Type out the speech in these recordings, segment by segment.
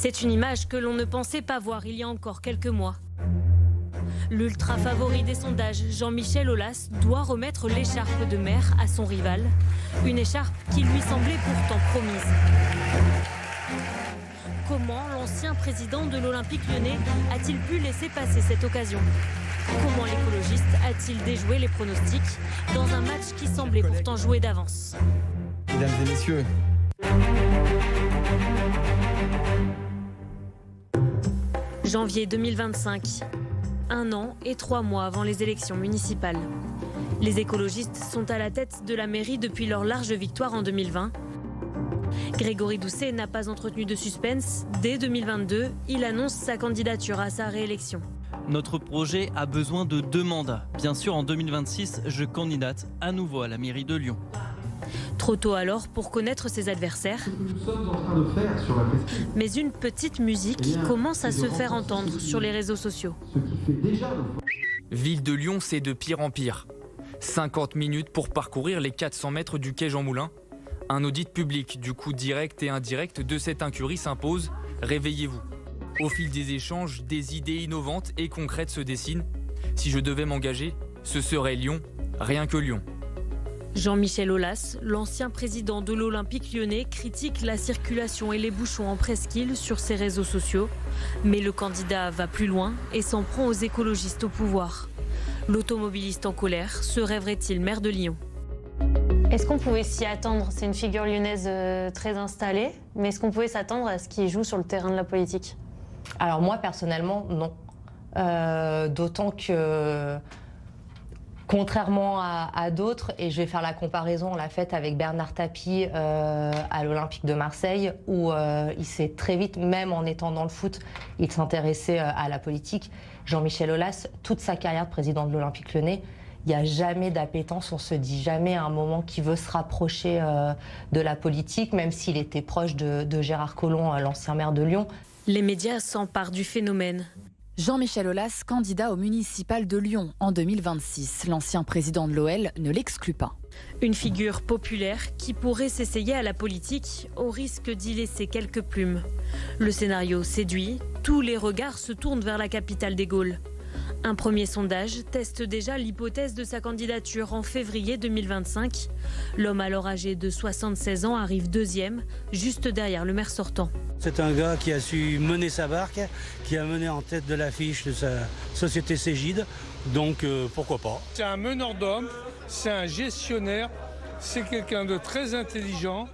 C'est une image que l'on ne pensait pas voir il y a encore quelques mois. L'ultra favori des sondages, Jean-Michel Aulas, doit remettre l'écharpe de maire à son rival. Une écharpe qui lui semblait pourtant promise. Comment l'ancien président de l'Olympique lyonnais a-t-il pu laisser passer cette occasion? Comment l'écologiste a-t-il déjoué les pronostics dans un match qui semblait pourtant joué d'avance? Mesdames et messieurs. Janvier 2025, 1 an et 3 mois avant les élections municipales. Les écologistes sont à la tête de la mairie depuis leur large victoire en 2020. Grégory Doucet n'a pas entretenu de suspense. Dès 2022, il annonce sa candidature à sa réélection. Notre projet a besoin de 2 mandats. Bien sûr, en 2026, je candidate à nouveau à la mairie de Lyon. Trop tôt alors pour connaître ses adversaires. Mais une petite musique commence à se faire entendre sur les réseaux sociaux. Ville de Lyon, c'est de pire en pire. 50 minutes pour parcourir les 400 mètres du quai Jean Moulin. Un audit public du coup direct et indirect de cette incurie s'impose. Réveillez-vous. Au fil des échanges, des idées innovantes et concrètes se dessinent. Si je devais m'engager, ce serait Lyon, rien que Lyon. Jean-Michel Aulas, l'ancien président de l'Olympique lyonnais, critique la circulation et les bouchons en presqu'île sur ses réseaux sociaux. Mais le candidat va plus loin et s'en prend aux écologistes au pouvoir. L'automobiliste en colère se rêverait-il maire de Lyon? Est-ce qu'on pouvait s'y attendre? C'est une figure lyonnaise très installée, mais est-ce qu'on pouvait s'attendre à ce qu'il joue sur le terrain de la politique? Alors moi, personnellement, non. D'autant que, contrairement à d'autres, et je vais faire la comparaison, on l'a faite avec Bernard Tapie à l'Olympique de Marseille, où il s'est très vite, même en étant dans le foot, il s'intéressait à la politique. Jean-Michel Aulas, toute sa carrière de président de l'Olympique lyonnais, il n'y a jamais d'appétence, on se dit jamais à un moment qu'il veut se rapprocher de la politique, même s'il était proche de Gérard Collomb, l'ancien maire de Lyon. Les médias s'emparent du phénomène. Jean-Michel Aulas, candidat au municipal de Lyon en 2026. L'ancien président de l'OL ne l'exclut pas. Une figure populaire qui pourrait s'essayer à la politique au risque d'y laisser quelques plumes. Le scénario séduit, tous les regards se tournent vers la capitale des Gaules. Un premier sondage teste déjà l'hypothèse de sa candidature en février 2025. L'homme alors âgé de 76 ans arrive deuxième, juste derrière le maire sortant. C'est un gars qui a su mener sa barque, qui a mené en tête de l'affiche de sa société Cégide, donc pourquoi pas. C'est un meneur d'hommes, c'est un gestionnaire, c'est quelqu'un de très intelligent.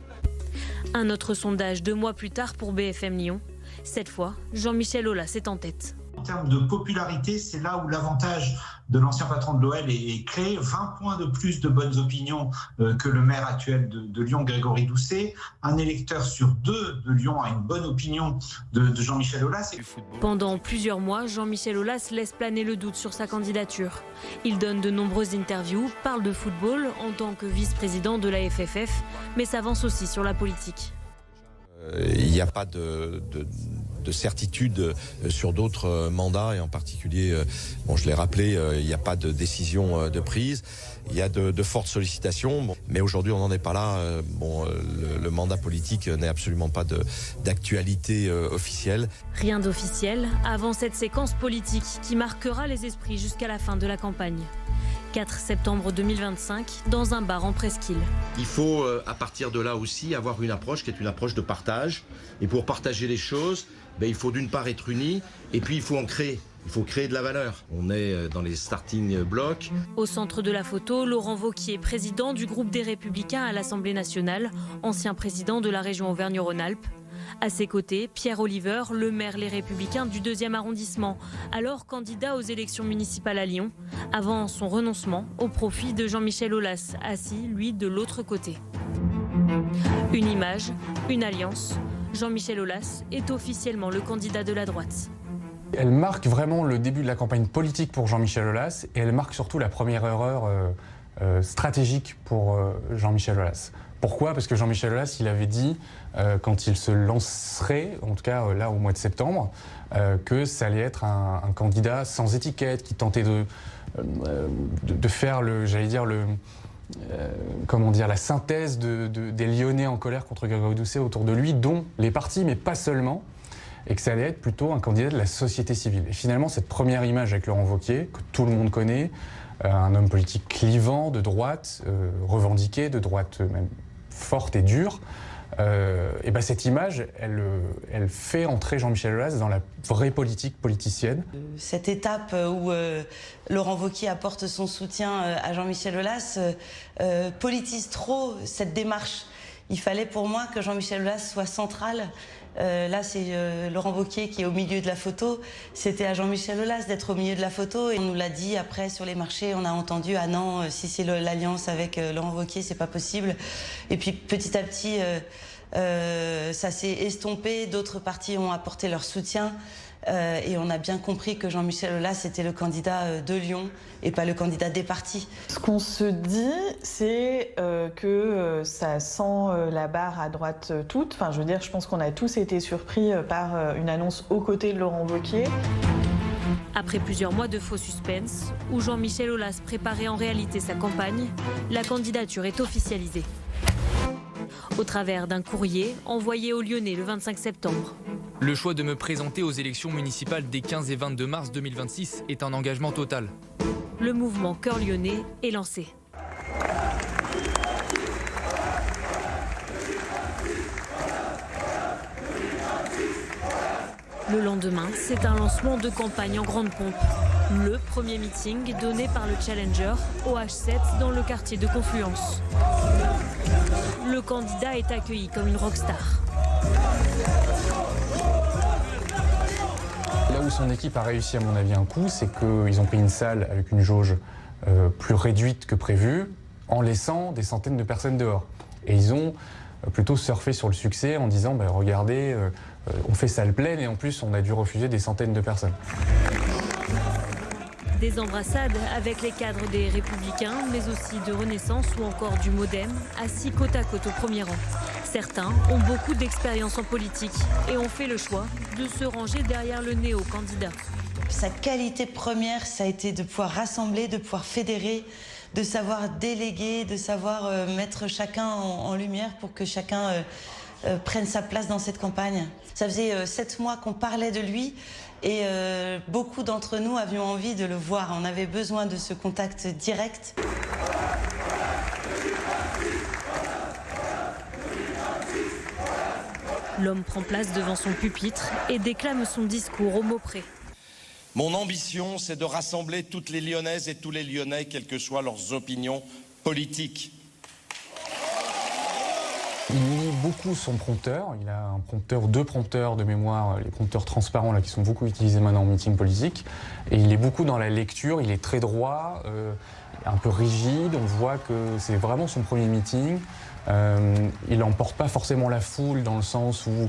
Un autre sondage 2 mois plus tard pour BFM Lyon. Cette fois, Jean-Michel Aulas est en tête. En termes de popularité, c'est là où l'avantage de l'ancien patron de l'OL est créé. 20 points de plus de bonnes opinions que le maire actuel de Lyon, Grégory Doucet. Un électeur sur 2 de Lyon a une bonne opinion de Jean-Michel Aulas. Pendant plusieurs mois, Jean-Michel Aulas laisse planer le doute sur sa candidature. Il donne de nombreuses interviews, parle de football en tant que vice-président de la FFF, mais s'avance aussi sur la politique. Il n'y a pas de certitude sur d'autres mandats et en particulier, bon, je l'ai rappelé, il n'y a pas de décision de prise. Il y a de fortes sollicitations, mais aujourd'hui on n'en est pas là. Le mandat politique n'est absolument pas d'actualité officielle. Rien d'officiel avant cette séquence politique qui marquera les esprits jusqu'à la fin de la campagne. 4 septembre 2025, dans un bar en presqu'île. Il faut, à partir de là aussi, avoir une approche qui est une approche de partage. Et pour partager les choses, il faut d'une part être unis, et puis il faut en créer. Il faut créer de la valeur. On est dans les starting blocks. Au centre de la photo, Laurent Wauquiez, président du groupe des Républicains à l'Assemblée nationale, ancien président de la région Auvergne-Rhône-Alpes. À ses côtés, Pierre Oliver, le maire Les Républicains du 2e arrondissement, alors candidat aux élections municipales à Lyon, avant son renoncement au profit de Jean-Michel Aulas, assis, lui, de l'autre côté. Une image, une alliance. Jean-Michel Aulas est officiellement le candidat de la droite. Elle marque vraiment le début de la campagne politique pour Jean-Michel Aulas et elle marque surtout la première erreur stratégique pour Jean-Michel Aulas. Pourquoi? Parce que Jean-Michel Aulas, il avait dit, quand il se lancerait, en tout cas là au mois de septembre, que ça allait être un candidat sans étiquette, qui tentait de faire la synthèse des Lyonnais en colère contre Grégory Doucet autour de lui, dont les partis, mais pas seulement. et que ça allait être plutôt un candidat de la société civile. Et finalement, cette première image avec Laurent Wauquiez, que tout le monde connaît, un homme politique clivant, de droite, revendiqué, de droite même forte et dure, et ben cette image, elle fait entrer Jean-Michel Aulas dans la vraie politique politicienne. Cette étape où Laurent Wauquiez apporte son soutien à Jean-Michel Aulas politise trop cette démarche. Il fallait pour moi que Jean-Michel Aulas soit central. Là, c'est Laurent Wauquiez qui est au milieu de la photo. C'était à Jean-Michel Aulas d'être au milieu de la photo. Et on nous l'a dit après sur les marchés, on a entendu « Ah non, si c'est l'alliance avec Laurent Wauquiez, c'est pas possible ». Et puis petit à petit, ça s'est estompé. D'autres partis ont apporté leur soutien. Et on a bien compris que Jean-Michel Aulas était le candidat de Lyon et pas le candidat des partis. Ce qu'on se dit, c'est que ça sent la barre à droite toute. Enfin, je veux dire, je pense qu'on a tous été surpris par une annonce aux côtés de Laurent Wauquiez. Après plusieurs mois de faux suspense, où Jean-Michel Aulas préparait en réalité sa campagne, la candidature est officialisée. Au travers d'un courrier envoyé aux Lyonnais le 25 septembre. Le choix de me présenter aux élections municipales des 15 et 22 mars 2026 est un engagement total. Le mouvement Cœur Lyonnais est lancé. Le lendemain, c'est un lancement de campagne en grande pompe. Le premier meeting donné par le Challenger au H7 dans le quartier de Confluence. Le candidat est accueilli comme une rockstar. Là où son équipe a réussi, à mon avis, un coup, c'est qu'ils ont pris une salle avec une jauge plus réduite que prévu, en laissant des centaines de personnes dehors. Et ils ont plutôt surfé sur le succès en disant bah, regardez, on fait salle pleine et en plus on a dû refuser des centaines de personnes. Des embrassades avec les cadres des Républicains, mais aussi de Renaissance ou encore du Modem, assis côte à côte au premier rang. Certains ont beaucoup d'expérience en politique et ont fait le choix de se ranger derrière le néo-candidat. Sa qualité première, ça a été de pouvoir rassembler, de pouvoir fédérer, de savoir déléguer, de savoir mettre chacun en lumière pour que chacun prenne sa place dans cette campagne. Ça faisait 7 mois qu'on parlait de lui et beaucoup d'entre nous avions envie de le voir. On avait besoin de ce contact direct. L'homme prend place devant son pupitre et déclame son discours au mot près. Mon ambition, c'est de rassembler toutes les Lyonnaises et tous les Lyonnais, quelles que soient leurs opinions politiques. Il lit beaucoup son prompteur. Il a un prompteur, 2 prompteurs de mémoire, les prompteurs transparents là, qui sont beaucoup utilisés maintenant en meeting politique. Et il est beaucoup dans la lecture, il est très droit, un peu rigide. On voit que c'est vraiment son premier meeting. Il n'emporte pas forcément la foule dans le sens où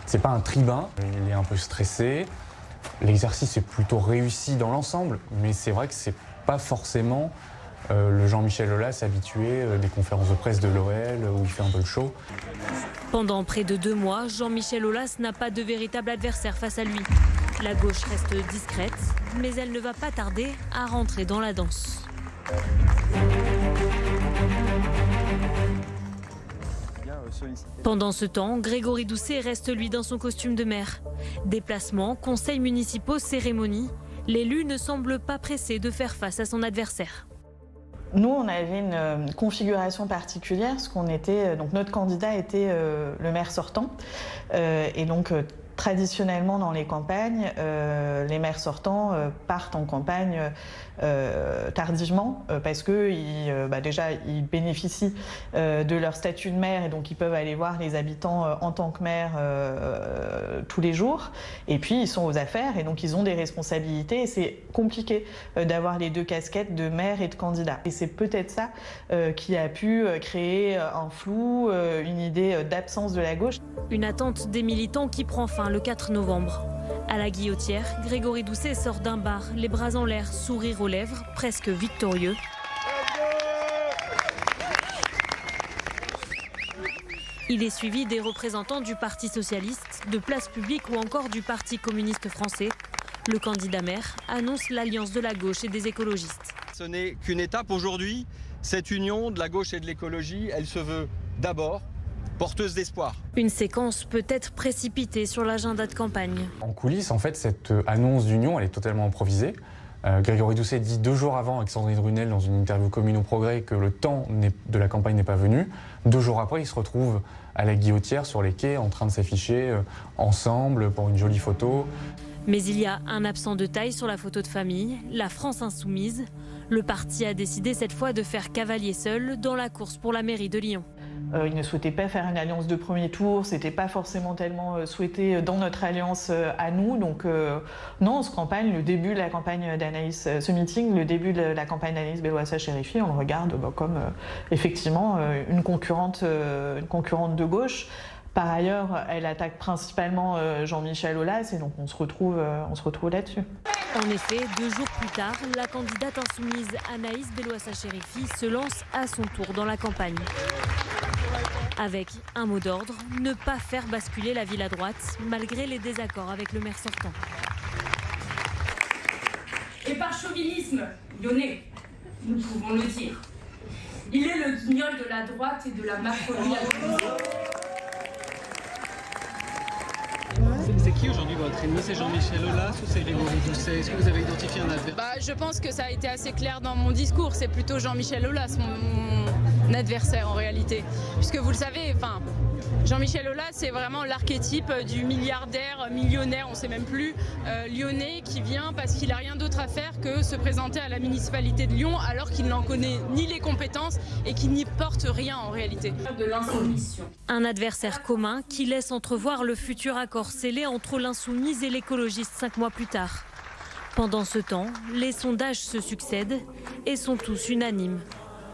c'est pas un tribun. Il est un peu stressé. L'exercice est plutôt réussi dans l'ensemble, mais c'est vrai que c'est pas forcément le Jean-Michel Aulas habitué des conférences de presse de l'OL où il fait un peu le show. Pendant près de 2 mois, Jean-Michel Aulas n'a pas de véritable adversaire face à lui. La gauche reste discrète, mais elle ne va pas tarder à rentrer dans la danse. Pendant ce temps, Grégory Doucet reste lui dans son costume de maire. Déplacements, conseils municipaux, cérémonies, l'élu ne semble pas pressé de faire face à son adversaire. Nous, on avait une configuration particulière, parce qu'on était, donc notre candidat était le maire sortant, et donc traditionnellement dans les campagnes, les maires sortants partent en campagne tardivement parce que déjà ils bénéficient de leur statut de maire et donc ils peuvent aller voir les habitants en tant que maire tous les jours, et puis ils sont aux affaires et donc ils ont des responsabilités et c'est compliqué d'avoir les 2 casquettes de maire et de candidat, et c'est peut-être ça qui a pu créer un flou, une idée d'absence de la gauche. Une attente des militants qui prend fin le 4 novembre. À la Guillotière, Grégory Doucet sort d'un bar, les bras en l'air, sourire aux lèvres, presque victorieux. Il est suivi des représentants du Parti socialiste, de Place Publique ou encore du Parti communiste français. Le candidat maire annonce l'alliance de la gauche et des écologistes. Ce n'est qu'une étape aujourd'hui. Cette union de la gauche et de l'écologie, elle se veut d'abord porteuse d'espoir. Une séquence peut-être précipitée sur l'agenda de campagne. En coulisses, en fait, cette annonce d'union, elle est totalement improvisée. Grégory Doucet dit 2 jours avant avec Sandrine Brunel dans une interview commune au Progrès que le temps de la campagne n'est pas venu. 2 jours après, il se retrouve à la Guillotière sur les quais en train de s'afficher ensemble pour une jolie photo. Mais il y a un absent de taille sur la photo de famille, la France Insoumise. Le parti a décidé cette fois de faire cavalier seul dans la course pour la mairie de Lyon. Il ne souhaitait pas faire une alliance de premier tour, c'était pas forcément tellement souhaité dans notre alliance à nous. Donc non, le début de la campagne d'Anaïs, ce meeting, le début de la campagne d'Anaïs Belloissat-Chérifi, on le regarde comme effectivement une concurrente de gauche. Par ailleurs, elle attaque principalement Jean-Michel Aulas et donc on se retrouve là-dessus. En effet, 2 jours plus tard, la candidate insoumise Anaïs Belloissat-Chérifi se lance à son tour dans la campagne. Avec un mot d'ordre, ne pas faire basculer la ville à droite, malgré les désaccords avec le maire sortant. Et par chauvinisme lyonnais, nous pouvons le dire, il est le guignol de la droite et de la Macronie. C'est qui aujourd'hui votre ennemi? C'est Jean-Michel Aulas ou c'est Grégory Doucet? Est-ce que vous avez identifié un adversaire? Je pense que ça a été assez clair dans mon discours. C'est plutôt Jean-Michel Aulas, mon adversaire en réalité. Puisque vous le savez, Jean-Michel Aulas, c'est vraiment l'archétype du milliardaire, millionnaire, on ne sait même plus, lyonnais, qui vient parce qu'il n'a rien d'autre à faire que se présenter à la municipalité de Lyon alors qu'il n'en connaît ni les compétences et qu'il n'y porte rien en réalité. De l'insoumission. Un adversaire commun qui laisse entrevoir le futur accord scellé entre l'insoumise et l'écologiste 5 mois plus tard. Pendant ce temps, les sondages se succèdent et sont tous unanimes.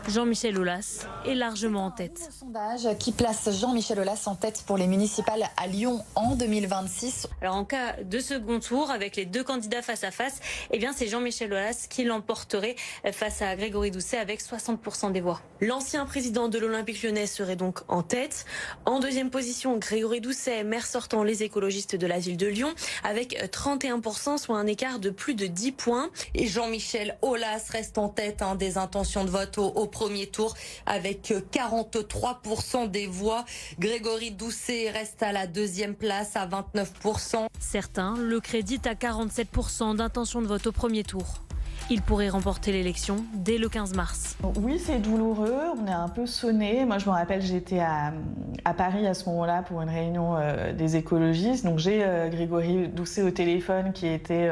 Jean-Michel Aulas est largement en tête. Sondage qui place Jean-Michel Aulas en tête pour les municipales à Lyon en 2026. Alors en cas de second tour, avec les 2 candidats face à face, c'est Jean-Michel Aulas qui l'emporterait face à Grégory Doucet avec 60% des voix. L'ancien président de l'Olympique Lyonnais serait donc en tête. En deuxième position, Grégory Doucet, maire sortant les écologistes de la ville de Lyon, avec 31%, soit un écart de plus de 10 points. Et Jean-Michel Aulas reste en tête des intentions de vote au premier tour avec 43% des voix. Grégory Doucet reste à la 2e place à 29%. Certains le créditent à 47% d'intention de vote au premier tour. Il pourrait remporter l'élection dès le 15 mars. Oui, c'est douloureux, on est un peu sonné. Moi, je me rappelle, j'étais à Paris à ce moment-là pour une réunion des écologistes. Donc, j'ai Grégory Doucet au téléphone qui était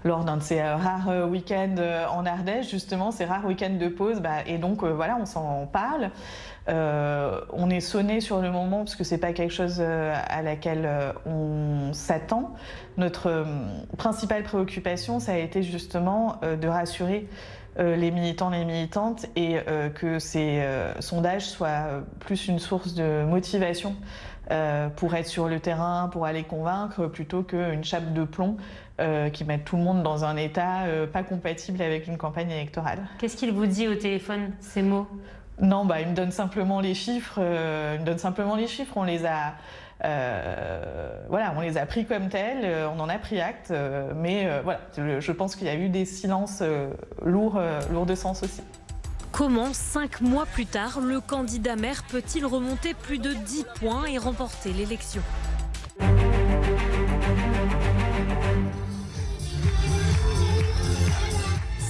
lors d'un de ces rares week-ends en Ardèche, justement, ces rares week-ends de pause. Et donc, voilà, on s'en parle. On est sonné sur le moment parce que c'est pas quelque chose à laquelle on s'attend. Notre principale préoccupation, ça a été justement de rassurer les militants, les militantes et que ces sondages soient plus une source de motivation pour être sur le terrain, pour aller convaincre, plutôt qu'une chape de plomb qui mette tout le monde dans un état pas compatible avec une campagne électorale. Qu'est-ce qu'il vous dit au téléphone, ces mots ? Non, il me donne simplement les chiffres. On les a, on les a pris comme tels. On en a pris acte. Je pense qu'il y a eu des silences lourds de sens aussi. Comment, 5 mois plus tard, le candidat maire peut-il remonter plus de 10 points et remporter l'élection ?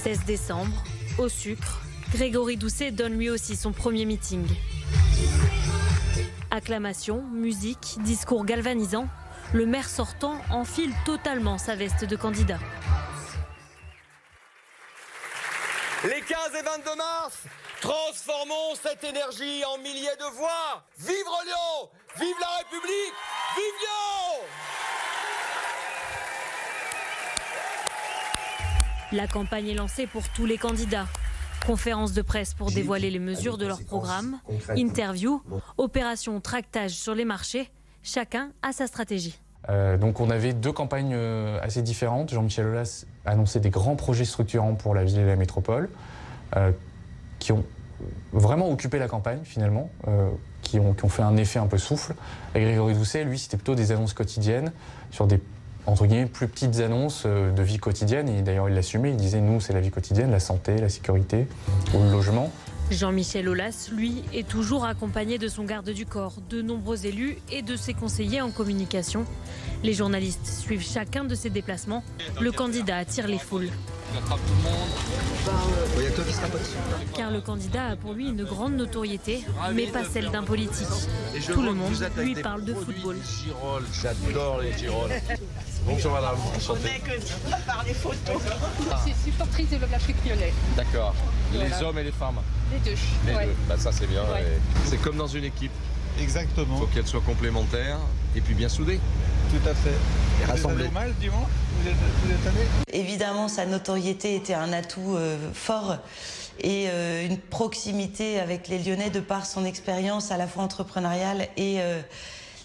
« 16 décembre, au Sucre, Grégory Doucet donne lui aussi son premier meeting. Acclamations, musique, discours galvanisants, le maire sortant enfile totalement sa veste de candidat. Les 15 et 22 mars, transformons cette énergie en milliers de voix. Vive Lyon! Vive la République! Vive Lyon! La campagne est lancée pour tous les candidats. Conférences de presse pour dévoiler les mesures de leur programme, interviews, opérations tractage sur les marchés, chacun a sa stratégie. Donc on avait 2 campagnes assez différentes. Jean-Michel Aulas a annoncé des grands projets structurants pour la ville et la métropole qui ont vraiment occupé la campagne finalement, qui ont fait un effet un peu souffle. Et Grégory Doucet, lui, c'était plutôt des annonces quotidiennes sur des entre guillemets, plus petites annonces de vie quotidienne. Et d'ailleurs, il l'assumait, il disait, nous, c'est la vie quotidienne, la santé, la sécurité ou le logement. Jean-Michel Aulas, lui, est toujours accompagné de son garde du corps, de nombreux élus et de ses conseillers en communication. Les journalistes suivent chacun de ses déplacements. Le candidat attire les foules. Car le candidat a pour lui une grande notoriété, mais pas celle d'un politique. Tout le monde lui parle de football. J'adore les Girolles. Bonjour madame, enchanté. Par les photos. Je suis supportrice de l'Olympique lyonnais. D'accord. Les hommes et les femmes? Les deux. Les ouais. deux. Bah, ça c'est bien. Ouais. C'est comme dans une équipe. Exactement. Il faut qu'elles soient complémentaires et puis bien soudées. Tout à fait. Et rassemblées. Vous êtes allé au Mal dimanche? Vous êtes allé? Évidemment, sa notoriété était un atout fort et une proximité avec les Lyonnais de par son expérience à la fois entrepreneuriale et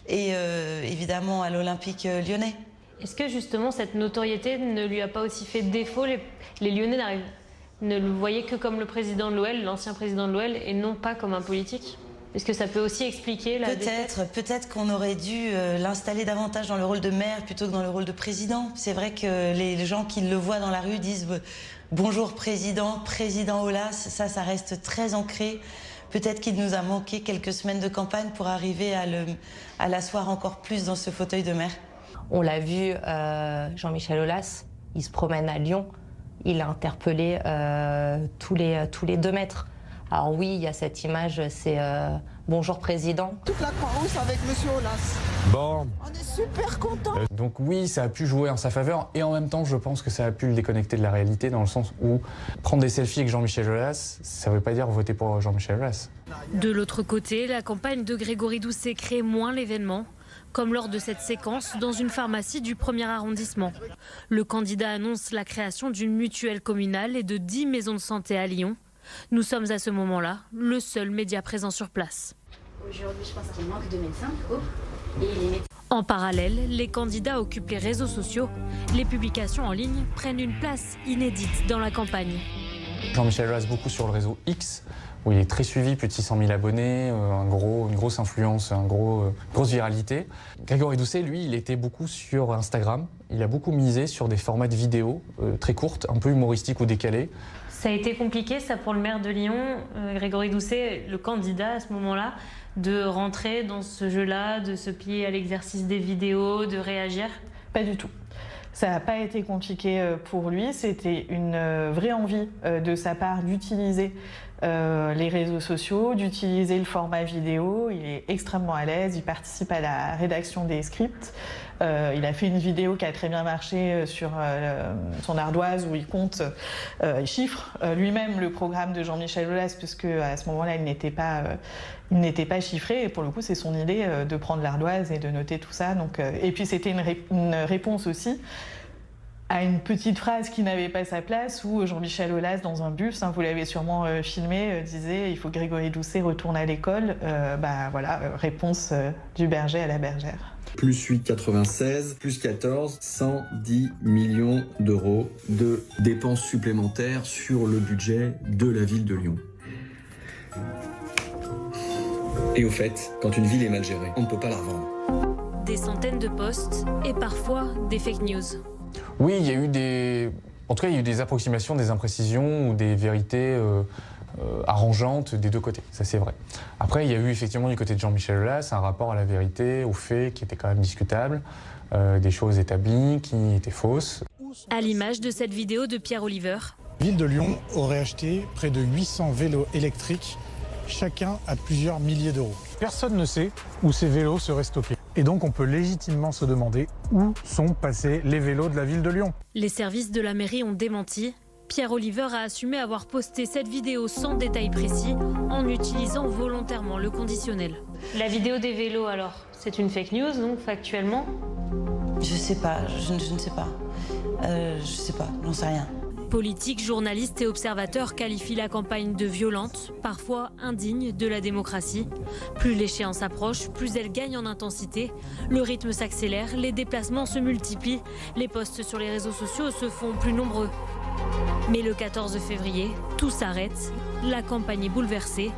évidemment à l'Olympique lyonnais. Est-ce que justement cette notoriété ne lui a pas aussi fait défaut? Les Lyonnais ne le voyaient que comme le président de l'OL, l'ancien président de l'OL, et non pas comme un politique? Est-ce que ça peut aussi expliquer la défaite? Peut-être qu'on aurait dû l'installer davantage dans le rôle de maire plutôt que dans le rôle de président. C'est vrai que les gens qui le voient dans la rue disent bonjour président Aulas, ça reste très ancré. Peut-être qu'il nous a manqué quelques semaines de campagne pour arriver à l'asseoir encore plus dans ce fauteuil de maire. On l'a vu, Jean-Michel Aulas, il se promène à Lyon, il a interpellé tous les 2 mètres. Alors oui, il y a cette image, c'est bonjour président. Toute la Croix-Rousse avec monsieur Aulas. Bon. On est super contents. Donc oui, ça a pu jouer en sa faveur et en même temps, je pense que ça a pu le déconnecter de la réalité dans le sens où prendre des selfies avec Jean-Michel Aulas, ça ne veut pas dire voter pour Jean-Michel Aulas. De l'autre côté, la campagne de Grégory Doucet crée moins l'événement, comme lors de cette séquence dans une pharmacie du 1er arrondissement. Le candidat annonce la création d'une mutuelle communale et de 10 maisons de santé à Lyon. Nous sommes à ce moment-là le seul média présent sur place. Aujourd'hui, je pense qu'il manque de médecins, et les médecins. En parallèle, les candidats occupent les réseaux sociaux. Les publications en ligne prennent une place inédite dans la campagne. Jean-Michel Aulas beaucoup sur le réseau X, où il est très suivi, plus de 600 000 abonnés, une grosse influence, grosse viralité. Grégory Doucet, lui, il était beaucoup sur Instagram. Il a beaucoup misé sur des formats de vidéos très courtes, un peu humoristiques ou décalés. Ça a été compliqué, ça, pour le maire de Lyon, Grégory Doucet, le candidat à ce moment-là, de rentrer dans ce jeu-là, de se plier à l'exercice des vidéos, de réagir? Pas du tout. Ça n'a pas été compliqué pour lui, c'était une vraie envie de sa part d'utiliser les réseaux sociaux, d'utiliser le format vidéo. Il est extrêmement à l'aise, il participe à la rédaction des scripts. Il a fait une vidéo qui a très bien marché sur son ardoise où il compte, il chiffre lui-même le programme de Jean-Michel Aulas puisque à ce moment-là il n'était pas chiffré et pour le coup c'est son idée de prendre l'ardoise et de noter tout ça. Donc, et puis c'était une réponse aussi à une petite phrase qui n'avait pas sa place où Jean-Michel Aulas dans un bus, vous l'avez sûrement filmé, disait il faut que Grégory Doucet retourne à l'école. Voilà, réponse du berger à la bergère. Plus 8,96, plus 14, 110 millions d'euros de dépenses supplémentaires sur le budget de la ville de Lyon. Et au fait, quand une ville est mal gérée, on ne peut pas la revendre. Des centaines de posts et parfois des fake news. Oui, il y a eu des approximations, des imprécisions ou des vérités arrangeantes des 2 côtés, ça c'est vrai. Après, il y a eu effectivement du côté de Jean-Michel Aulas un rapport à la vérité, aux faits qui était quand même discutable, des choses établies qui étaient fausses. À l'image de cette vidéo de Pierre Oliver. La ville de Lyon aurait acheté près de 800 vélos électriques, chacun à plusieurs milliers d'euros. Personne ne sait où ces vélos seraient stockés. Et donc on peut légitimement se demander où sont passés les vélos de la ville de Lyon. Les services de la mairie ont démenti. Pierre Oliver a assumé avoir posté cette vidéo sans détail précis, en utilisant volontairement le conditionnel. La vidéo des vélos alors, c'est une fake news donc factuellement? Je sais pas, je ne sais pas. Je sais pas, j'en sais rien. Politiques, journalistes et observateurs qualifient la campagne de violente, parfois indigne de la démocratie. Plus l'échéance approche, plus elle gagne en intensité. Le rythme s'accélère, les déplacements se multiplient, les posts sur les réseaux sociaux se font plus nombreux. Mais le 14 février, tout s'arrête, la campagne est bouleversée.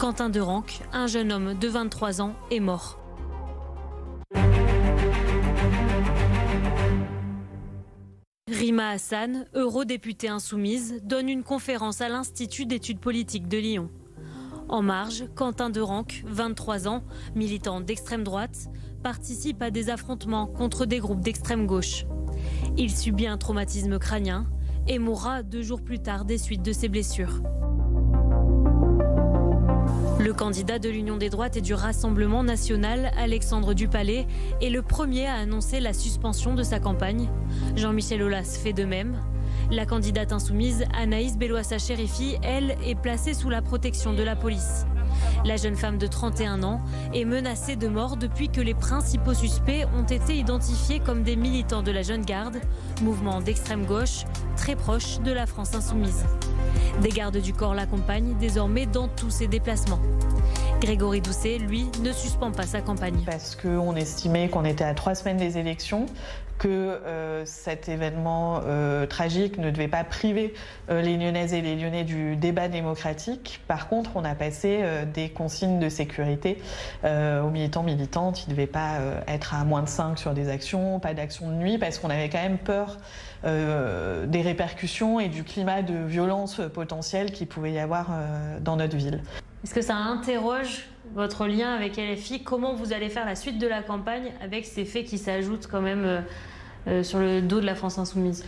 Quentin Deranque, un jeune homme de 23 ans, est mort. Rima Hassan, eurodéputée insoumise, donne une conférence à l'Institut d'études politiques de Lyon. En marge, Quentin Derenc, 23 ans, militant d'extrême droite, participe à des affrontements contre des groupes d'extrême gauche. Il subit un traumatisme crânien et mourra 2 jours plus tard des suites de ses blessures. Le candidat de l'Union des droites et du Rassemblement national, Alexandre Dupalais, est le premier à annoncer la suspension de sa campagne. Jean-Michel Aulas fait de même. La candidate insoumise, Anaïs Belloissa-Chérifi, elle, est placée sous la protection de la police. La jeune femme de 31 ans est menacée de mort depuis que les principaux suspects ont été identifiés comme des militants de la Jeune Garde, mouvement d'extrême gauche très proche de la France insoumise. Des gardes du corps l'accompagnent désormais dans tous ses déplacements. Grégory Doucet, lui, ne suspend pas sa campagne. Parce qu'on estimait qu'on était à 3 semaines des élections, que cet événement tragique ne devait pas priver les Lyonnaises et les Lyonnais du débat démocratique. Par contre, on a passé des consignes de sécurité aux militants, militantes. Ils ne devaient pas être à moins de 5 sur des actions, pas d'action de nuit, parce qu'on avait quand même peur des répercussions et du climat de violence potentielle qu'il pouvait y avoir dans notre ville. Est-ce que ça interroge votre lien avec LFI? Comment vous allez faire la suite de la campagne avec ces faits qui s'ajoutent quand même sur le dos de la France insoumise?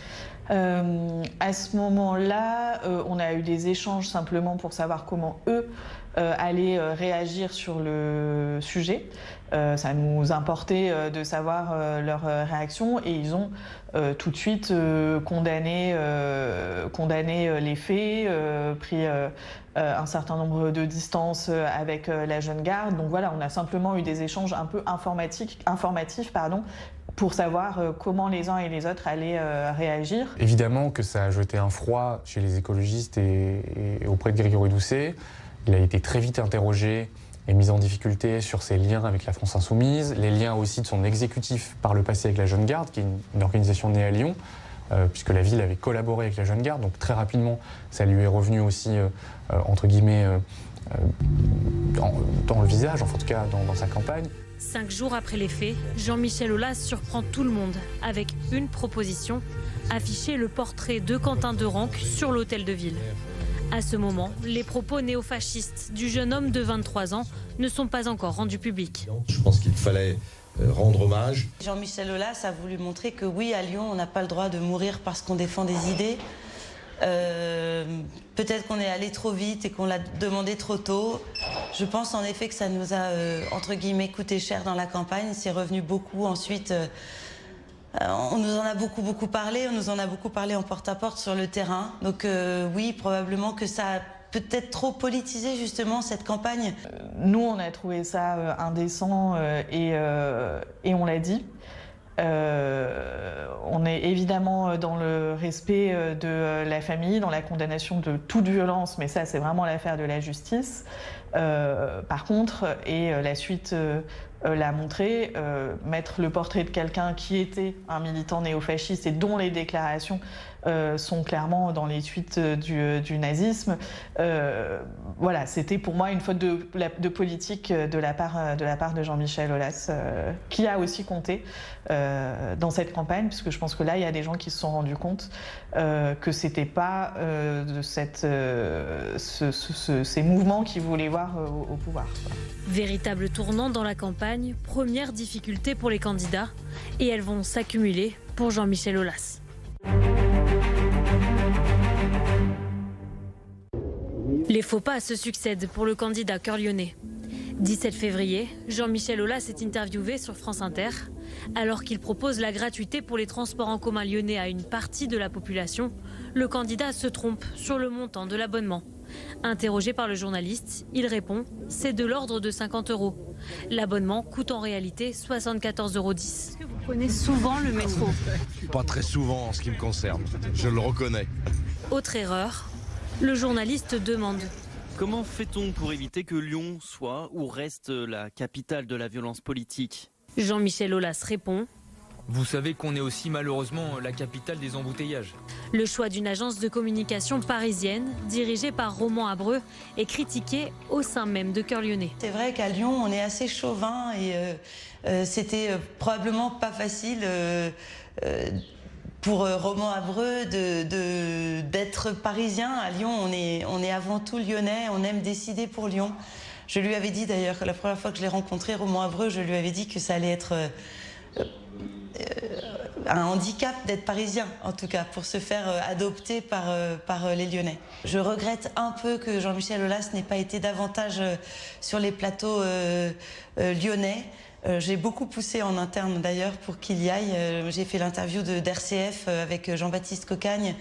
À ce moment-là, on a eu des échanges simplement pour savoir comment eux allaient réagir sur le sujet. Ça nous importait de savoir leur réaction et ils ont tout de suite condamné les faits, pris un certain nombre de distances avec la Jeune Garde. Donc voilà, on a simplement eu des échanges un peu informatifs, pour savoir comment les uns et les autres allaient réagir. Évidemment que ça a jeté un froid chez les écologistes et auprès de Grégory Doucet. Il a été très vite interrogé et mis en difficulté sur ses liens avec la France insoumise, les liens aussi de son exécutif par le passé avec la Jeune Garde, qui est une organisation née à Lyon, puisque la ville avait collaboré avec la Jeune Garde. Donc très rapidement, ça lui est revenu aussi, entre guillemets, dans le visage, en tout cas dans sa campagne. 5 jours après les faits, Jean-Michel Aulas surprend tout le monde avec une proposition, afficher le portrait de Quentin Derenc sur l'hôtel de ville. À ce moment, les propos néofascistes du jeune homme de 23 ans ne sont pas encore rendus publics. Je pense qu'il fallait rendre hommage. Jean-Michel Aulas a voulu montrer que oui, à Lyon, on n'a pas le droit de mourir parce qu'on défend des idées. Peut-être qu'on est allé trop vite et qu'on l'a demandé trop tôt. Je pense en effet que ça nous a, entre guillemets, coûté cher dans la campagne. C'est revenu beaucoup ensuite. On nous en a beaucoup parlé. On nous en a beaucoup parlé en porte-à-porte sur le terrain. Donc oui, probablement que ça a peut-être trop politisé justement cette campagne. Nous, on a trouvé ça indécent et on l'a dit. On est évidemment dans le respect de la famille, dans la condamnation de toute violence, mais ça c'est vraiment l'affaire de la justice. Par contre, et la suite l'a montré, mettre le portrait de quelqu'un qui était un militant néofasciste et dont les déclarations sont clairement dans les suites du nazisme. Voilà, c'était pour moi une faute de politique de la part de Jean-Michel Aulas, qui a aussi compté dans cette campagne, puisque je pense que là, il y a des gens qui se sont rendus compte que c'était pas ces mouvements qu'ils voulaient voir au pouvoir. Véritable tournant dans la campagne, première difficulté pour les candidats, et elles vont s'accumuler pour Jean-Michel Aulas. Les faux pas se succèdent pour le candidat cœur lyonnais. 17 février, Jean-Michel Aulas est interviewé sur France Inter. Alors qu'il propose la gratuité pour les transports en commun lyonnais à une partie de la population, le candidat se trompe sur le montant de l'abonnement. Interrogé par le journaliste, il répond « c'est de l'ordre de 50 €. L'abonnement coûte en réalité 74,10 €. Est-ce que vous prenez souvent le métro? Pas très souvent en ce qui me concerne, je le reconnais. Autre erreur, le journaliste demande « Comment fait-on pour éviter que Lyon soit ou reste la capitale de la violence politique ?» Jean-Michel Aulas répond « Vous savez qu'on est aussi malheureusement la capitale des embouteillages. » Le choix d'une agence de communication parisienne, dirigée par Roman Abreu, est critiqué au sein même de Cœur Lyonnais. C'est vrai qu'à Lyon, on est assez chauvin et c'était probablement pas facile pour Roman Abreu d'être parisien. À Lyon, on est avant tout lyonnais, on aime décider pour Lyon. Je lui avais dit d'ailleurs que la première fois que je l'ai rencontré, Roman Abreu, je lui avais dit que ça allait être un handicap d'être parisien, en tout cas, pour se faire adopter par les Lyonnais. Je regrette un peu que Jean-Michel Aulas n'ait pas été davantage sur les plateaux lyonnais. J'ai beaucoup poussé en interne d'ailleurs pour qu'il y aille. J'ai fait l'interview d'RCF avec Jean-Baptiste Cocagne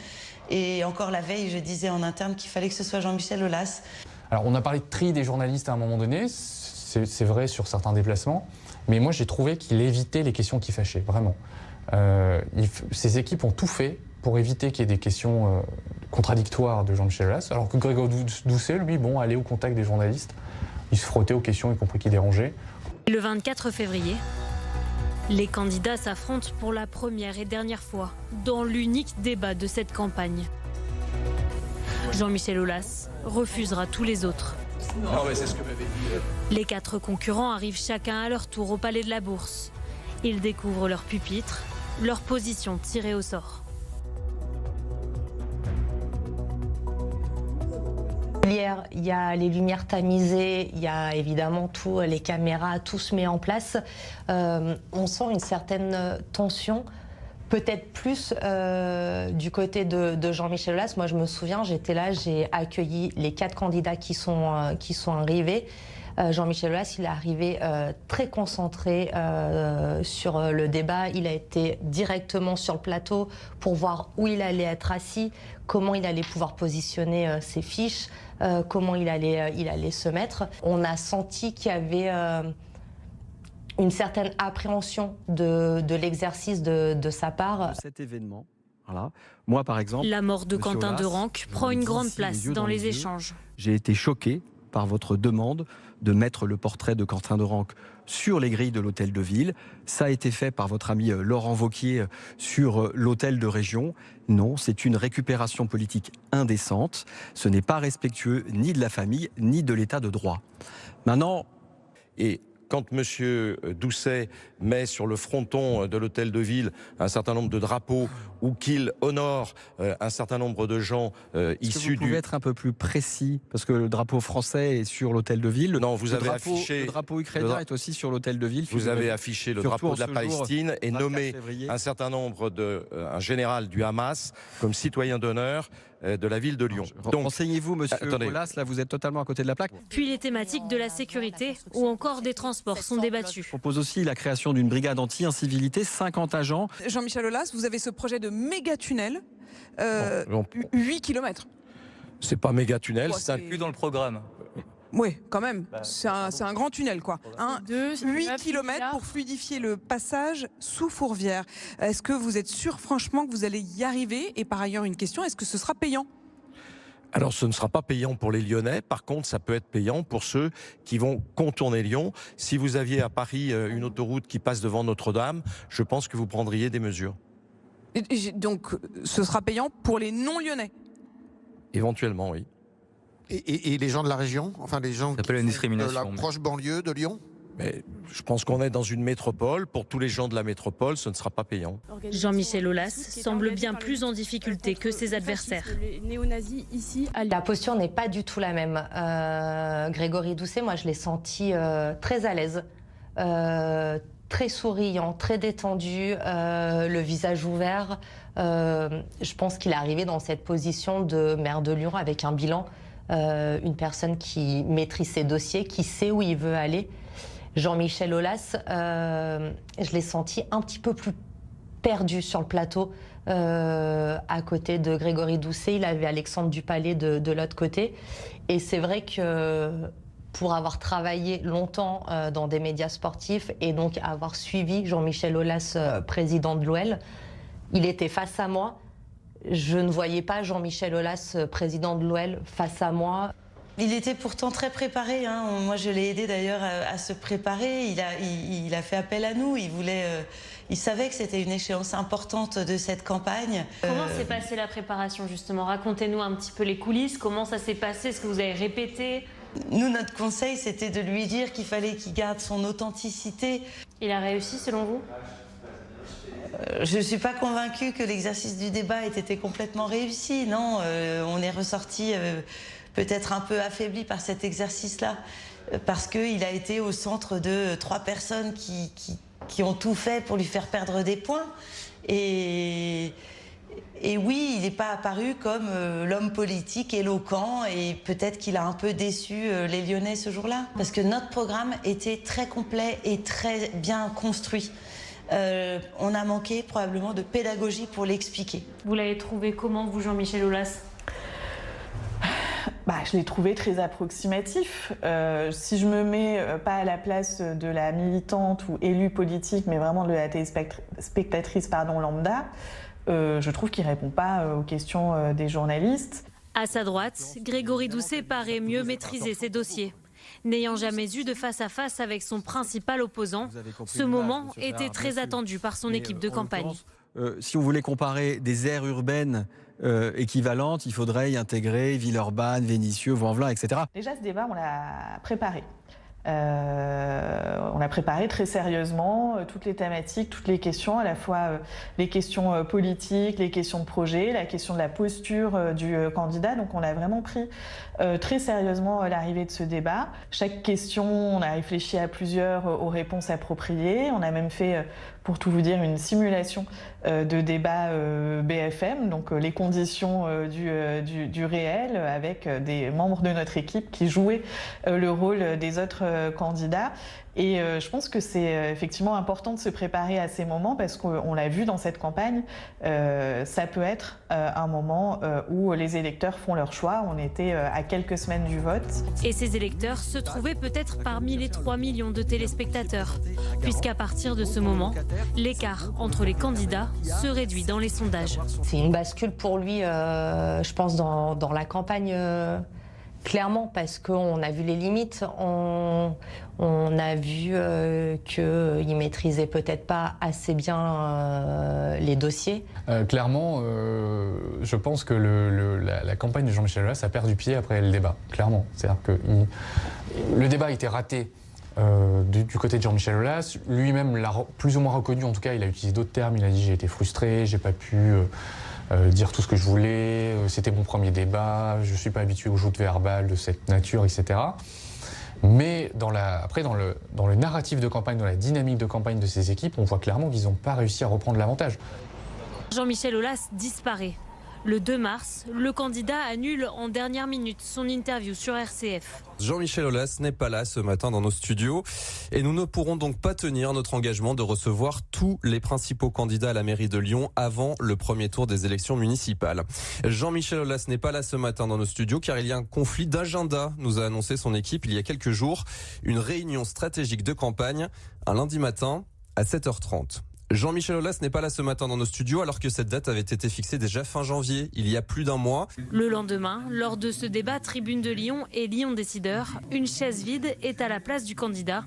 et encore la veille, je disais en interne qu'il fallait que ce soit Jean-Michel Aulas. Alors on a parlé de tri des journalistes à un moment donné, c'est vrai sur certains déplacements, mais moi j'ai trouvé qu'il évitait les questions qui fâchaient, vraiment. Ses équipes ont tout fait pour éviter qu'il y ait des questions contradictoires de Jean-Michel Aulas, alors que Grégory Doucet, lui, allait au contact des journalistes, il se frottait aux questions, y compris qui dérangeaient. Le 24 février, les candidats s'affrontent pour la première et dernière fois dans l'unique débat de cette campagne. Jean-Michel Aulas refusera tous les autres. Non, mais c'est ce que m'avait dit. Les 4 concurrents arrivent chacun à leur tour au Palais de la Bourse. Ils découvrent leur pupitre, leur position tirée au sort. Hier, il y a les lumières tamisées, il y a évidemment tout, les caméras, tout se met en place. On sent une certaine tension, peut-être plus du côté de Jean-Michel Aulas. Moi, je me souviens, j'étais là, j'ai accueilli les 4 candidats qui sont arrivés. Jean-Michel Aulas, il est arrivé très concentré sur le débat. Il a été directement sur le plateau pour voir où il allait être assis, comment il allait pouvoir positionner ses fiches, comment il allait se mettre. On a senti qu'il y avait une certaine appréhension de l'exercice de sa part. Cet événement, voilà. Moi par exemple... La mort de Quentin Derenque prend une grande place dans les échanges. J'ai été choqué par votre demande de mettre le portrait de Quentin Derenque sur les grilles de l'hôtel de ville. Ça a été fait par votre ami Laurent Wauquiez sur l'hôtel de région. Non, c'est une récupération politique indécente. Ce n'est pas respectueux ni de la famille, ni de l'état de droit. Maintenant, et quand M. Doucet met sur le fronton de l'hôtel de ville un certain nombre de drapeaux ou qu'il honore un certain nombre de gens issus vous pouvez être un peu plus précis, parce que le drapeau français est sur l'hôtel de ville. Non, vous avez affiché... Le drapeau ukrainien est aussi sur l'hôtel de ville. Vous avez affiché le drapeau de la Palestine et nommé un certain nombre un général du Hamas comme citoyen d'honneur de la ville de Lyon. Donc, renseignez-vous, monsieur Aulas, là vous êtes totalement à côté de la plaque. Puis les thématiques de la sécurité ou encore des transports sont débattues. Je propose aussi la création d'une brigade anti-incivilité, 50 agents. Jean-Michel Aulas, vous avez ce projet de méga tunnel, 8 km. C'est pas méga tunnel, c'est plus dans le programme. Oui, quand même. C'est un grand tunnel, quoi. 8 km pour fluidifier le passage sous Fourvière. Est-ce que vous êtes sûr, franchement, que vous allez y arriver? Et par ailleurs, une question, est-ce que ce sera payant? Alors, ce ne sera pas payant pour les Lyonnais. Par contre, ça peut être payant pour ceux qui vont contourner Lyon. Si vous aviez à Paris une autoroute qui passe devant Notre-Dame, je pense que vous prendriez des mesures. Donc, ce sera payant pour les non-lyonnais? Éventuellement, oui. Et les gens de la région, enfin les gens de la proche banlieue de Lyon? Mais je pense qu'on est dans une métropole. Pour tous les gens de la métropole, ce ne sera pas payant. Jean-Michel Aulas semble bien plus en difficulté que ses adversaires. La posture n'est pas du tout la même. Grégory Doucet, moi je l'ai senti très à l'aise, très souriant, très détendu, le visage ouvert. Je pense qu'il est arrivé dans cette position de maire de Lyon avec un bilan. Une personne qui maîtrise ses dossiers, qui sait où il veut aller. Jean-Michel Aulas, je l'ai senti un petit peu plus perdu sur le plateau. À côté de Grégory Doucet, il avait Alexandre Dupalais de l'autre côté. Et c'est vrai que pour avoir travaillé longtemps dans des médias sportifs et donc avoir suivi Jean-Michel Aulas, président de l'OL, il était face à moi. Je ne voyais pas Jean-Michel Aulas, président de l'OL, face à moi. Il était pourtant très préparé. Moi, je l'ai aidé d'ailleurs à se préparer. Il a fait appel à nous. Il savait que c'était une échéance importante de cette campagne. Comment s'est passée la préparation, justement? Racontez-nous un petit peu les coulisses. Comment ça s'est passé? Est-ce que vous avez répété? Nous, notre conseil, c'était de lui dire qu'il fallait qu'il garde son authenticité. Il a réussi, selon vous? Je ne suis pas convaincue que l'exercice du débat ait été complètement réussi. Non, on est ressorti peut-être un peu affaibli par cet exercice-là, parce qu'il a été au centre de 3 personnes qui ont tout fait pour lui faire perdre des points. Et oui, il n'est pas apparu comme l'homme politique éloquent, et peut-être qu'il a un peu déçu les Lyonnais ce jour-là. Parce que notre programme était très complet et très bien construit. On a manqué probablement de pédagogie pour l'expliquer. Vous l'avez trouvé comment, vous, Jean-Michel Aulas ? Je l'ai trouvé très approximatif. Si je me mets pas à la place de la militante ou élue politique, mais vraiment de la téléspectatrice lambda, je trouve qu'il ne répond pas aux questions des journalistes. À sa droite, Grégory Doucet paraît mieux maîtriser ses dossiers. N'ayant jamais eu de face-à-face avec son principal opposant, ce moment était très attendu par son équipe de campagne. Si on voulait comparer des aires urbaines équivalentes, il faudrait y intégrer Villeurbanne, Vénissieux, Vaux-en-Velin, etc. Déjà, ce débat, on l'a préparé. On a préparé très sérieusement toutes les thématiques, toutes les questions, à la fois les questions politiques, les questions de projet, la question de la posture du candidat. Donc on a vraiment pris très sérieusement l'arrivée de ce débat. Chaque question, on a réfléchi à plusieurs aux réponses appropriées. On a même fait, pour tout vous dire, une simulation de débat BFM, donc les conditions du réel, avec des membres de notre équipe qui jouaient le rôle des autres candidats. Et je pense que c'est effectivement important de se préparer à ces moments, parce qu'on l'a vu dans cette campagne, ça peut être un moment où les électeurs font leur choix. On était à quelques semaines du vote. Et ces électeurs se trouvaient peut-être parmi les 3 millions de téléspectateurs, puisqu'à partir de ce moment, l'écart entre les candidats se réduit dans les sondages. C'est une bascule pour lui, je pense, dans la campagne. Clairement, parce qu'on a vu les limites, on a vu qu'il maîtrisait peut-être pas assez bien les dossiers. Clairement, je pense que la campagne de Jean-Michel Aulas a perdu pied après le débat, clairement. C'est-à-dire que le débat a été raté du côté de Jean-Michel Aulas. Lui-même l'a plus ou moins reconnu, en tout cas, il a utilisé d'autres termes. Il a dit « j'ai été frustré, j'ai pas pu... dire tout ce que je voulais, c'était mon premier débat, je ne suis pas habitué aux joutes verbales de cette nature, etc. » Mais après, dans le narratif de campagne, dans la dynamique de campagne de ces équipes, on voit clairement qu'ils n'ont pas réussi à reprendre l'avantage. Jean-Michel Aulas disparaît. Le 2 mars, le candidat annule en dernière minute son interview sur RCF. Jean-Michel Aulas n'est pas là ce matin dans nos studios et nous ne pourrons donc pas tenir notre engagement de recevoir tous les principaux candidats à la mairie de Lyon avant le premier tour des élections municipales. Jean-Michel Aulas n'est pas là ce matin dans nos studios car il y a un conflit d'agenda, nous a annoncé son équipe il y a quelques jours. Une réunion stratégique de campagne un lundi matin à 7h30. Jean-Michel Aulas n'est pas là ce matin dans nos studios alors que cette date avait été fixée déjà fin janvier, il y a plus d'un mois. Le lendemain, lors de ce débat Tribune de Lyon et Lyon Décideur, une chaise vide est à la place du candidat.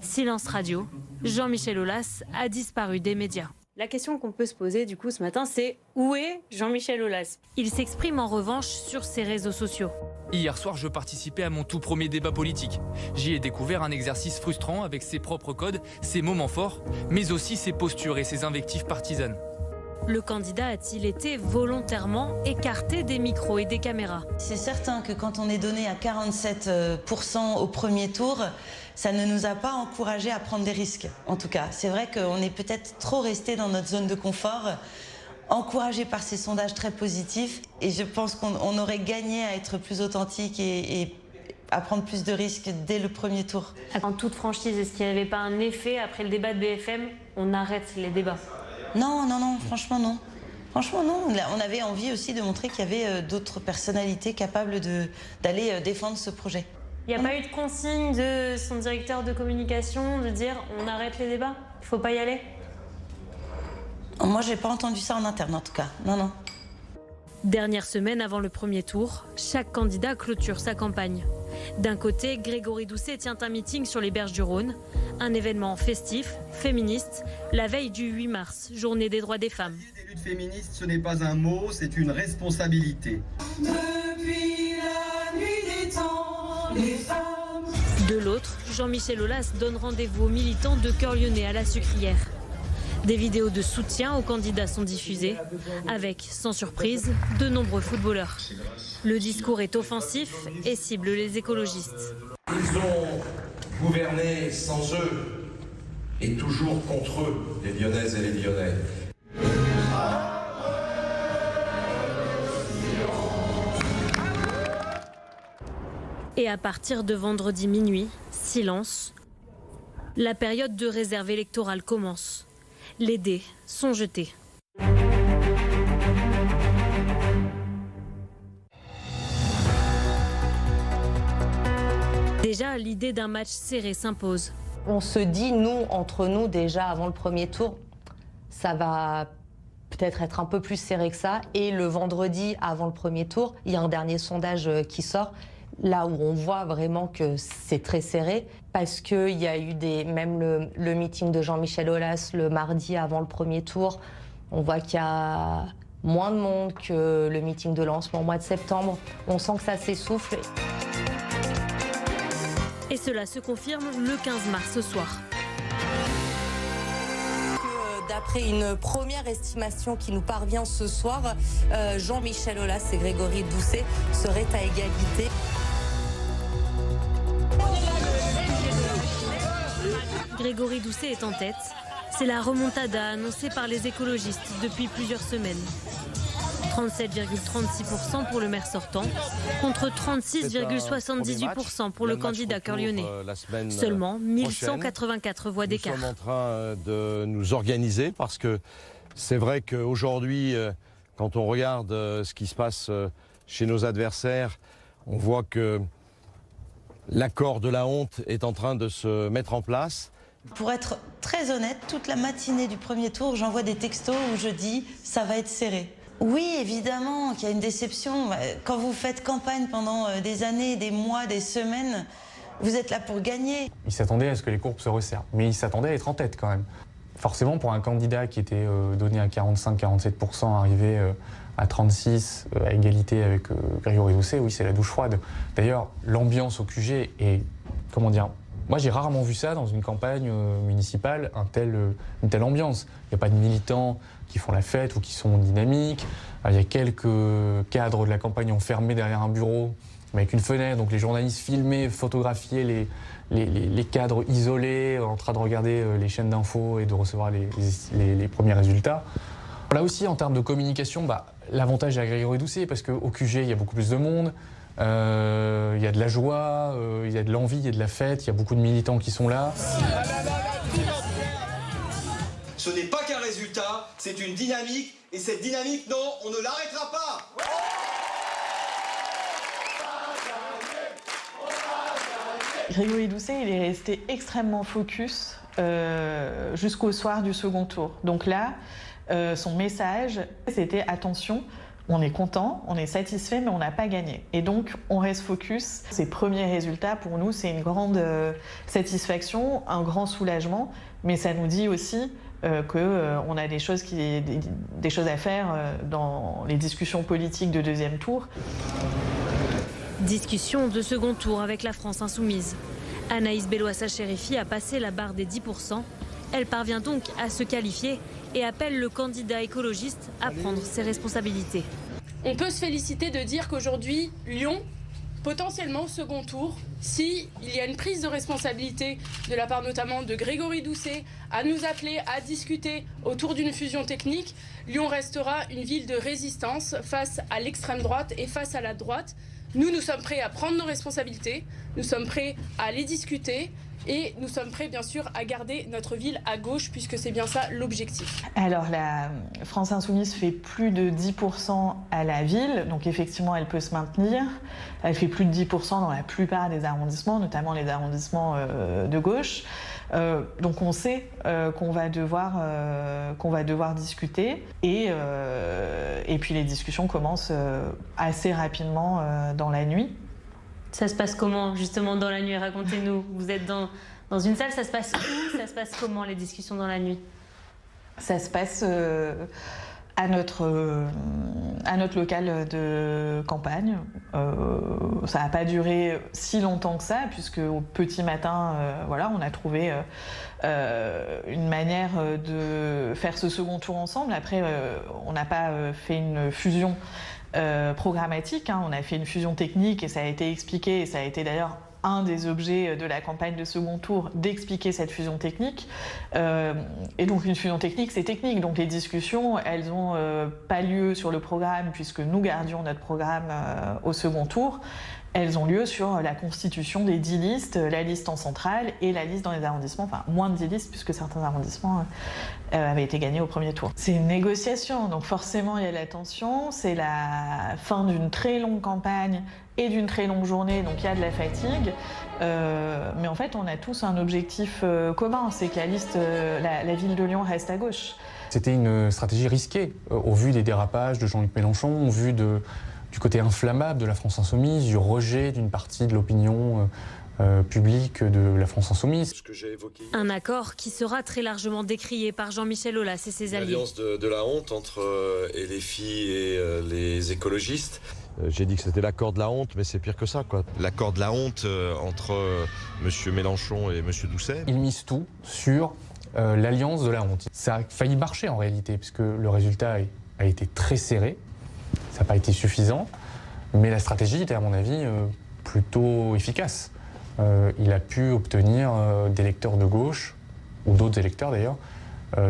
Silence radio. Jean-Michel Aulas a disparu des médias. La question qu'on peut se poser du coup ce matin, c'est où est Jean-Michel Aulas ? Il s'exprime en revanche sur ses réseaux sociaux. Hier soir, je participais à mon tout premier débat politique. J'y ai découvert un exercice frustrant avec ses propres codes, ses moments forts, mais aussi ses postures et ses invectives partisanes. Le candidat a-t-il été volontairement écarté des micros et des caméras ? C'est certain que quand on est donné à 47% au premier tour, ça ne nous a pas encouragé à prendre des risques. En tout cas, c'est vrai qu'on est peut-être trop resté dans notre zone de confort, encouragé par ces sondages très positifs. Et je pense qu'on aurait gagné à être plus authentique et à prendre plus de risques dès le premier tour. En toute franchise, est-ce qu'il n'y avait pas un effet après le débat de BFM ? On arrête les débats. Non, franchement non. Franchement non, on avait envie aussi de montrer qu'il y avait d'autres personnalités capables d'aller défendre ce projet. Il n'y a pas eu de consigne de son directeur de communication de dire on arrête les débats ? Il ne faut pas y aller ? Moi, j'ai pas entendu ça en interne en tout cas, non. Dernière semaine avant le premier tour, chaque candidat clôture sa campagne. D'un côté, Grégory Doucet tient un meeting sur les berges du Rhône, un événement festif, féministe, la veille du 8 mars, journée des droits des femmes. Les luttes féministes, ce n'est pas un mot, c'est une responsabilité. Depuis la nuit des temps, les femmes... De l'autre, Jean-Michel Aulas donne rendez-vous aux militants de Cœur Lyonnais à la Sucrière. Des vidéos de soutien aux candidats sont diffusées, avec, sans surprise, de nombreux footballeurs. Le discours est offensif et cible les écologistes. Ils ont gouverné sans eux et toujours contre eux, les Lyonnaises et les Lyonnais. Et à partir de vendredi minuit, silence. La période de réserve électorale commence. Les dés sont jetés. Déjà, l'idée d'un match serré s'impose. On se dit, nous, entre nous, déjà avant le premier tour, ça va peut-être être un peu plus serré que ça. Et le vendredi, avant le premier tour, il y a un dernier sondage qui sort, là où on voit vraiment que c'est très serré, parce qu'il y a eu même le meeting de Jean-Michel Aulas le mardi avant le premier tour. On voit qu'il y a moins de monde que le meeting de lancement au mois de septembre. On sent que ça s'essouffle. Et cela se confirme le 15 mars ce soir. D'après une première estimation qui nous parvient ce soir, Jean-Michel Aulas et Grégory Doucet seraient à égalité. Grégory Doucet est en tête. C'est la remontada annoncée par les écologistes depuis plusieurs semaines. 37,36% pour le maire sortant, contre 36,78% pour le candidat cœur-lyonnais. Seulement 1184 voix d'écart. Nous sommes en train de nous organiser parce que c'est vrai qu'aujourd'hui, quand on regarde ce qui se passe chez nos adversaires, on voit que l'accord de la honte est en train de se mettre en place. Pour être très honnête, toute la matinée du premier tour, j'envoie des textos où je dis « ça va être serré ». Oui, évidemment qu'il y a une déception. Quand vous faites campagne pendant des années, des mois, des semaines, vous êtes là pour gagner. Ils s'attendaient à ce que les courbes se resserrent, mais ils s'attendaient à être en tête quand même. Forcément, pour un candidat qui était donné à 45-47%, arrivé à 36%, à égalité avec Grégory Doucet, oui, c'est la douche froide. D'ailleurs, l'ambiance au QG est, comment dire, moi j'ai rarement vu ça dans une campagne municipale, une telle ambiance. Il n'y a pas de militants qui font la fête ou qui sont dynamiques. Il y a quelques cadres de la campagne enfermés derrière un bureau, mais avec une fenêtre, donc les journalistes filmaient, photographiaient les cadres isolés, en train de regarder les chaînes d'infos et de recevoir les premiers résultats. Là aussi, en termes de communication, l'avantage est à Grégory Doucet, parce qu'au QG, il y a beaucoup plus de monde, il y a de la joie, il y a de l'envie, il y a de la fête, il y a beaucoup de militants qui sont là. Ce n'est pas qu'un résultat, c'est une dynamique, et cette dynamique, non, on ne l'arrêtera pas. Grégory Doucet, il est resté extrêmement focus jusqu'au soir du second tour. Donc là, son message, c'était attention, on est content, on est satisfait, mais on n'a pas gagné. Et donc, on reste focus. Ces premiers résultats, pour nous, c'est une grande satisfaction, un grand soulagement, mais ça nous dit aussi qu'on a des choses à faire dans les discussions politiques de deuxième tour. Discussion de second tour avec la France insoumise. Anaïs Belloissa-Chérifi a passé la barre des 10%. Elle parvient donc à se qualifier et appelle le candidat écologiste à prendre ses responsabilités. On peut se féliciter de dire qu'aujourd'hui, Lyon, potentiellement au second tour, s'il y a une prise de responsabilité de la part notamment de Grégory Doucet, à nous appeler à discuter autour d'une fusion technique, Lyon restera une ville de résistance face à l'extrême droite et face à la droite. Nous sommes prêts à prendre nos responsabilités, nous sommes prêts à les discuter et nous sommes prêts bien sûr à garder notre ville à gauche puisque c'est bien ça l'objectif. Alors la France Insoumise fait plus de 10% à la ville, donc effectivement elle peut se maintenir. Elle fait plus de 10% dans la plupart des arrondissements, notamment les arrondissements de gauche. Donc on sait qu'on va devoir discuter et puis les discussions commencent assez rapidement dans la nuit. Ça se passe comment justement dans la nuit? Racontez-nous. Vous êtes dans une salle, ça se passe où? Ça se passe comment les discussions dans la nuit? Ça se passe à notre local de campagne. Ça n'a pas duré si longtemps que ça, puisque au petit matin, voilà, on a trouvé une manière de faire ce second tour ensemble. Après, on n'a pas fait une fusion programmatique, hein. On a fait une fusion technique et ça a été expliqué, et ça a été d'ailleurs un des objets de la campagne de second tour, d'expliquer cette fusion technique. Et donc une fusion technique, c'est technique. Donc les discussions, elles n'ont pas lieu sur le programme, puisque nous gardions notre programme au second tour. Elles ont lieu sur la constitution des 10 listes, la liste en centrale et la liste dans les arrondissements, enfin moins de 10 listes, puisque certains arrondissements avaient été gagnés au premier tour. C'est une négociation, donc forcément il y a de la tension, c'est la fin d'une très longue campagne et d'une très longue journée, donc il y a de la fatigue. Mais en fait, on a tous un objectif commun, c'est que la liste, la ville de Lyon reste à gauche. C'était une stratégie risquée, au vu des dérapages de Jean-Luc Mélenchon, au vu du côté inflammable de la France Insoumise, du rejet d'une partie de l'opinion publique de la France Insoumise. Un accord qui sera très largement décrié par Jean-Michel Aulas et ses alliés. L'alliance de la honte entre LFI et les écologistes. J'ai dit que c'était l'accord de la honte, mais c'est pire que ça, quoi. L'accord de la honte entre M. Mélenchon et M. Doucet. Ils misent tout sur l'alliance de la honte. Ça a failli marcher en réalité, puisque le résultat a été très serré. Ça n'a pas été suffisant, mais la stratégie était à mon avis plutôt efficace. Il a pu obtenir des électeurs de gauche, ou d'autres électeurs d'ailleurs,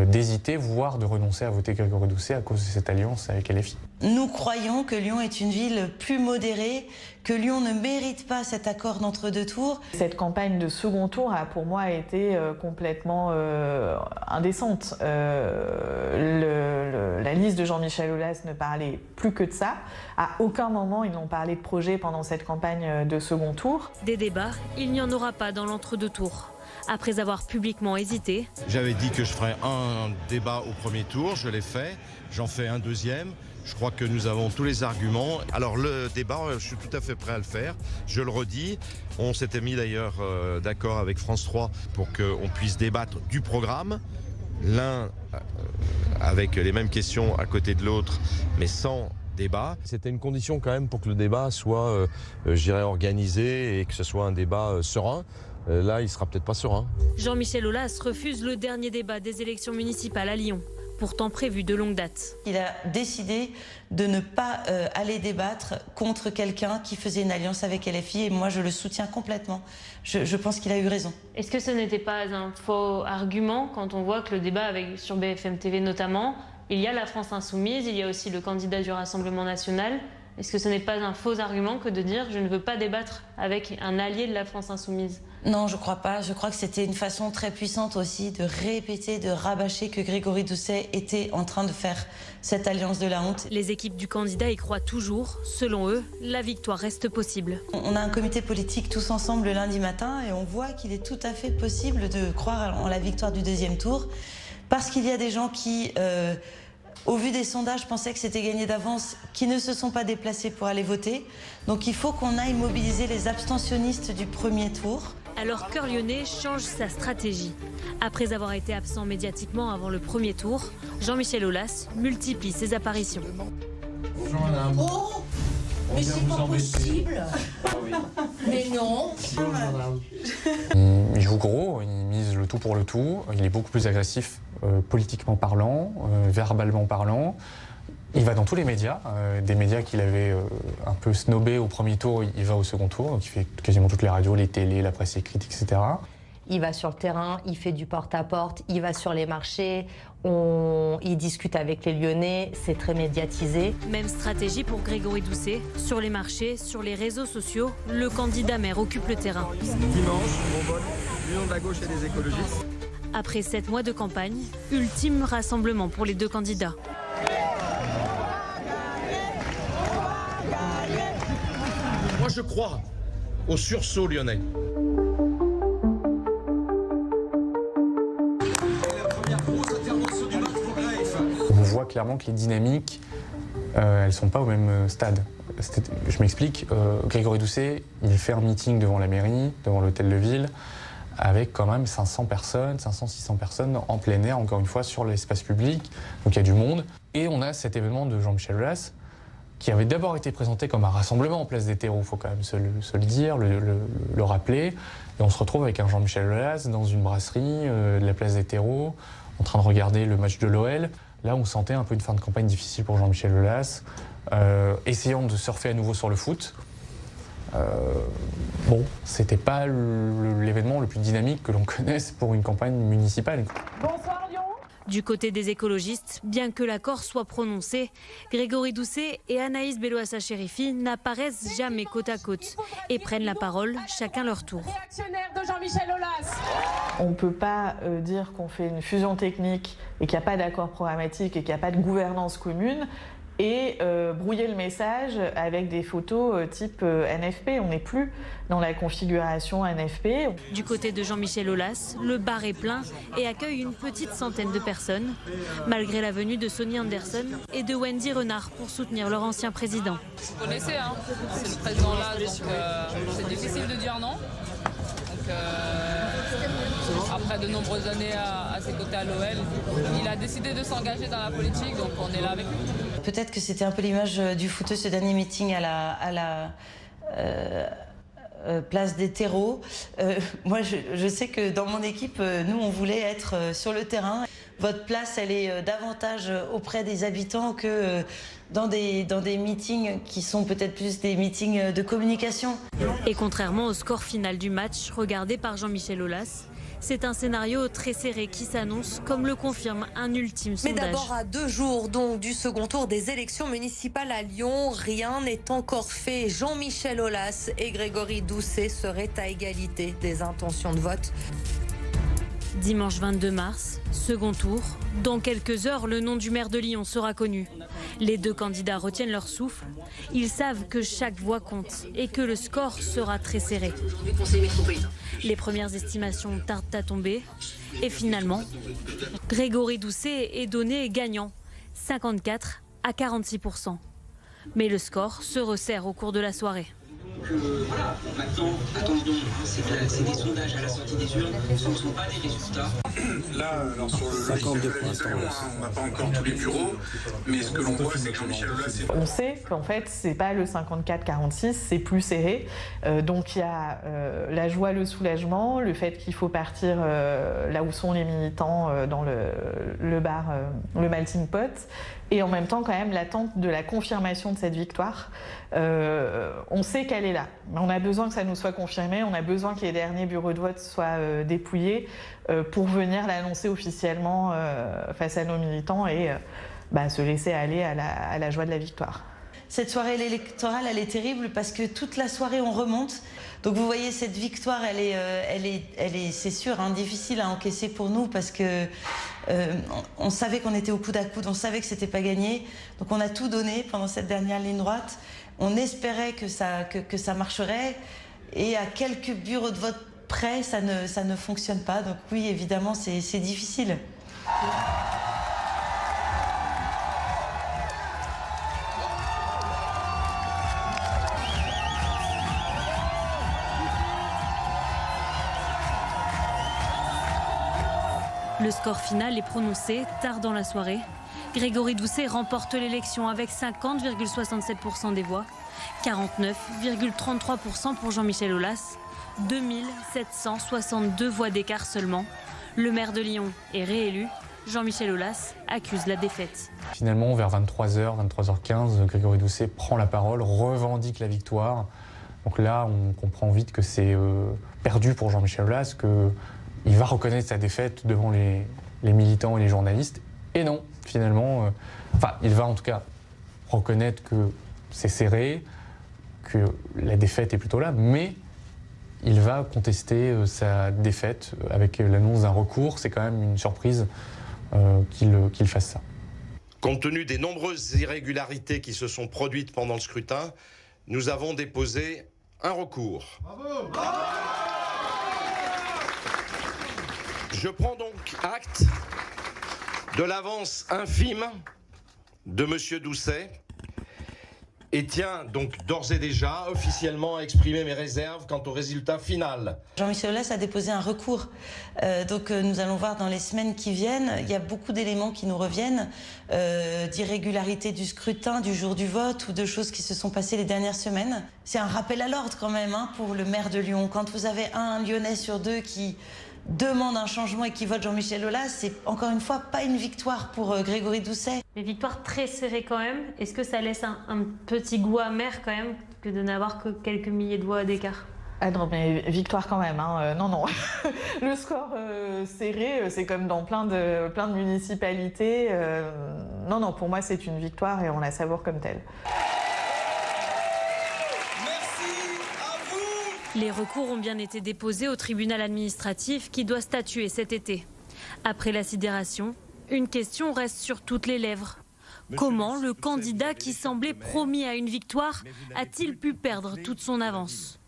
d'hésiter, voire de renoncer à voter Grégory Doucet à cause de cette alliance avec LFI. Nous croyons que Lyon est une ville plus modérée, que Lyon ne mérite pas cet accord d'entre-deux tours. Cette campagne de second tour a pour moi été complètement indécente. La liste de Jean-Michel Aulas ne parlait plus que de ça. À aucun moment ils n'ont parlé de projet pendant cette campagne de second tour. Des débats, il n'y en aura pas dans l'entre-deux tours. Après avoir publiquement hésité. J'avais dit que je ferais un débat au premier tour, je l'ai fait, j'en fais un deuxième. Je crois que nous avons tous les arguments. Alors le débat, je suis tout à fait prêt à le faire. Je le redis. On s'était mis d'ailleurs d'accord avec France 3 pour qu'on puisse débattre du programme. L'un avec les mêmes questions à côté de l'autre, mais sans débat. C'était une condition quand même pour que le débat soit, je dirais, organisé et que ce soit un débat serein. Là, il sera peut-être pas serein. Jean-Michel Aulas refuse le dernier débat des élections municipales à Lyon, pourtant prévu de longue date. Il a décidé de ne pas aller débattre contre quelqu'un qui faisait une alliance avec LFI, et moi je le soutiens complètement. Je pense qu'il a eu raison. Est-ce que ce n'était pas un faux argument quand on voit que le débat sur BFM TV notamment, il y a la France Insoumise, il y a aussi le candidat du Rassemblement National. Est-ce que ce n'est pas un faux argument que de dire je ne veux pas débattre avec un allié de la France Insoumise? Non, je crois pas. Je crois que c'était une façon très puissante aussi de répéter, de rabâcher que Grégory Doucet était en train de faire cette alliance de la honte. Les équipes du candidat y croient toujours. Selon eux, la victoire reste possible. On a un comité politique tous ensemble le lundi matin et on voit qu'il est tout à fait possible de croire en la victoire du deuxième tour, parce qu'il y a des gens qui... au vu des sondages, pensaient que c'était gagné d'avance, qui ne se sont pas déplacés pour aller voter. Donc il faut qu'on aille mobiliser les abstentionnistes du premier tour. Alors Cœur Lyonnais change sa stratégie. Après avoir été absent médiatiquement avant le premier tour, Jean-Michel Aulas multiplie ses apparitions. Bonjour madame. Oh, mais c'est pas possible. Mais non. Bonjour madame. Il joue gros, il mise le tout pour le tout, il est beaucoup plus agressif politiquement parlant, verbalement parlant. Il va dans tous les médias, des médias qu'il avait un peu snobés au premier tour, il va au second tour, donc il fait quasiment toutes les radios, les télés, la presse écrite, etc. Il va sur le terrain, il fait du porte-à-porte, il va sur les marchés, il discute avec les Lyonnais, c'est très médiatisé. Même stratégie pour Grégory Doucet. Sur les marchés, sur les réseaux sociaux, le candidat maire occupe le terrain. Dimanche, Bonbonne, l'Union de la gauche et des écologistes. Après 7 mois de campagne, ultime rassemblement pour les deux candidats. Moi, je crois au sursaut lyonnais. On voit clairement que les dynamiques, elles ne sont pas au même stade. Je m'explique, Grégory Doucet, il fait un meeting devant la mairie, devant l'hôtel de ville, avec quand même 500 personnes, 500-600 personnes en plein air, encore une fois, sur l'espace public. Donc il y a du monde. Et on a cet événement de Jean-Michel Aulas, qui avait d'abord été présenté comme un rassemblement en place des terreaux, il faut quand même se le dire, le rappeler. Et on se retrouve avec un Jean-Michel Aulas dans une brasserie de la place des terreaux, en train de regarder le match de l'OL. Là, on sentait un peu une fin de campagne difficile pour Jean-Michel Aulas, essayant de surfer à nouveau sur le foot. Bon, c'était pas l'événement le plus dynamique que l'on connaisse pour une campagne municipale. Bonsoir Lyon. Du côté des écologistes, bien que l'accord soit prononcé, Grégory Doucet et Anaïs Belloassa-Chérifi n'apparaissent jamais côte à côte et prennent la parole chacun leur tour. Réactionnaire de Jean-Michel Aulas. On ne peut pas dire qu'on fait une fusion technique et qu'il n'y a pas d'accord programmatique et qu'il n'y a pas de gouvernance commune et brouiller le message avec des photos type NFP. On n'est plus dans la configuration NFP. Du côté de Jean-Michel Aulas, le bar est plein et accueille une petite centaine de personnes, malgré la venue de Sonny Anderson et de Wendy Renard pour soutenir leur ancien président. Vous connaissez, hein, c'est le président là, donc c'est difficile de dire non. Donc, après de nombreuses années à ses côtés à l'OL, il a décidé de s'engager dans la politique, donc on est là avec lui. Peut-être que c'était un peu l'image du footeux, ce dernier meeting à la place des terreaux. Moi, je sais que dans mon équipe, nous, on voulait être sur le terrain. Votre place, elle est davantage auprès des habitants que dans des meetings qui sont peut-être plus des meetings de communication. Et contrairement au score final du match regardé par Jean-Michel Aulas, c'est un scénario très serré qui s'annonce, comme le confirme un ultime sondage. Mais d'abord, à 2 jours donc du second tour des élections municipales à Lyon, rien n'est encore fait. Jean-Michel Aulas et Grégory Doucet seraient à égalité des intentions de vote. Dimanche 22 mars, second tour. Dans quelques heures, le nom du maire de Lyon sera connu. Les 2 candidats retiennent leur souffle. Ils savent que chaque voix compte et que le score sera très serré. Les premières estimations tardent à tomber. Et finalement, Grégory Doucet est donné gagnant, 54 à 46%. Mais le score se resserre au cours de la soirée. Voilà, maintenant, attendons, c'est des sondages à la sortie des urnes, ce ne sont pas des résultats. Là, alors sur le logiciel on n'a pas encore tous les bureaux, mais ce que l'on voit, c'est que Jean-Michel Aulas... On sait qu'en fait, c'est pas le 54-46, c'est plus serré. Donc il y a la joie, le soulagement, le fait qu'il faut partir là où sont les militants dans le bar, le melting pot, et en même temps quand même l'attente de la confirmation de cette victoire. On sait qu'elle est là, mais on a besoin que ça nous soit confirmé, on a besoin que les derniers bureaux de vote soient dépouillés pour venir l'annoncer officiellement face à nos militants et se laisser aller à la joie de la victoire. Cette soirée électorale, elle est terrible parce que toute la soirée on remonte. Donc vous voyez, cette victoire, elle est, c'est sûr, hein, difficile à encaisser pour nous parce que on savait qu'on était au coude à coude, on savait que c'était pas gagné. Donc on a tout donné pendant cette dernière ligne droite. On espérait que ça marcherait et à quelques bureaux de vote près, ça ne fonctionne pas. Donc oui, évidemment, c'est difficile. Le score final est prononcé tard dans la soirée. Grégory Doucet remporte l'élection avec 50,67% des voix, 49,33% pour Jean-Michel Aulas, 2762 voix d'écart seulement. Le maire de Lyon est réélu. Jean-Michel Aulas accuse la défaite. Finalement, vers 23h, 23h15, Grégory Doucet prend la parole, revendique la victoire. Donc là, on comprend vite que c'est perdu pour Jean-Michel Aulas, qu'il va reconnaître sa défaite devant les militants et les journalistes. Et non, finalement, il va en tout cas reconnaître que c'est serré, que la défaite est plutôt là, mais il va contester sa défaite avec l'annonce d'un recours. C'est quand même une surprise qu'il fasse ça. Compte tenu des nombreuses irrégularités qui se sont produites pendant le scrutin, nous avons déposé un recours. Bravo, bravo. Je prends donc acte de l'avance infime de M. Doucet, et tiens donc d'ores et déjà officiellement à exprimer mes réserves quant au résultat final. Jean-Michel Aulas a déposé un recours, donc nous allons voir dans les semaines qui viennent. Il y a beaucoup d'éléments qui nous reviennent, d'irrégularité du scrutin, du jour du vote ou de choses qui se sont passées les dernières semaines. C'est un rappel à l'ordre quand même pour le maire de Lyon. Quand vous avez un Lyonnais sur deux qui demande un changement et qui vote Jean-Michel Aulas, c'est encore une fois pas une victoire pour Grégory Doucet. Mais victoire très serrée quand même. Est-ce que ça laisse un petit goût amer quand même que de n'avoir que quelques milliers de voix d'écart? Ah non, mais victoire quand même. Non. Le score serré, c'est comme dans plein de municipalités. Non, pour moi, c'est une victoire et on la savoure comme telle. Les recours ont bien été déposés au tribunal administratif qui doit statuer cet été. Après la sidération, une question reste sur toutes les lèvres. Comment le candidat qui semblait promis à une victoire a-t-il pu perdre toute son avance?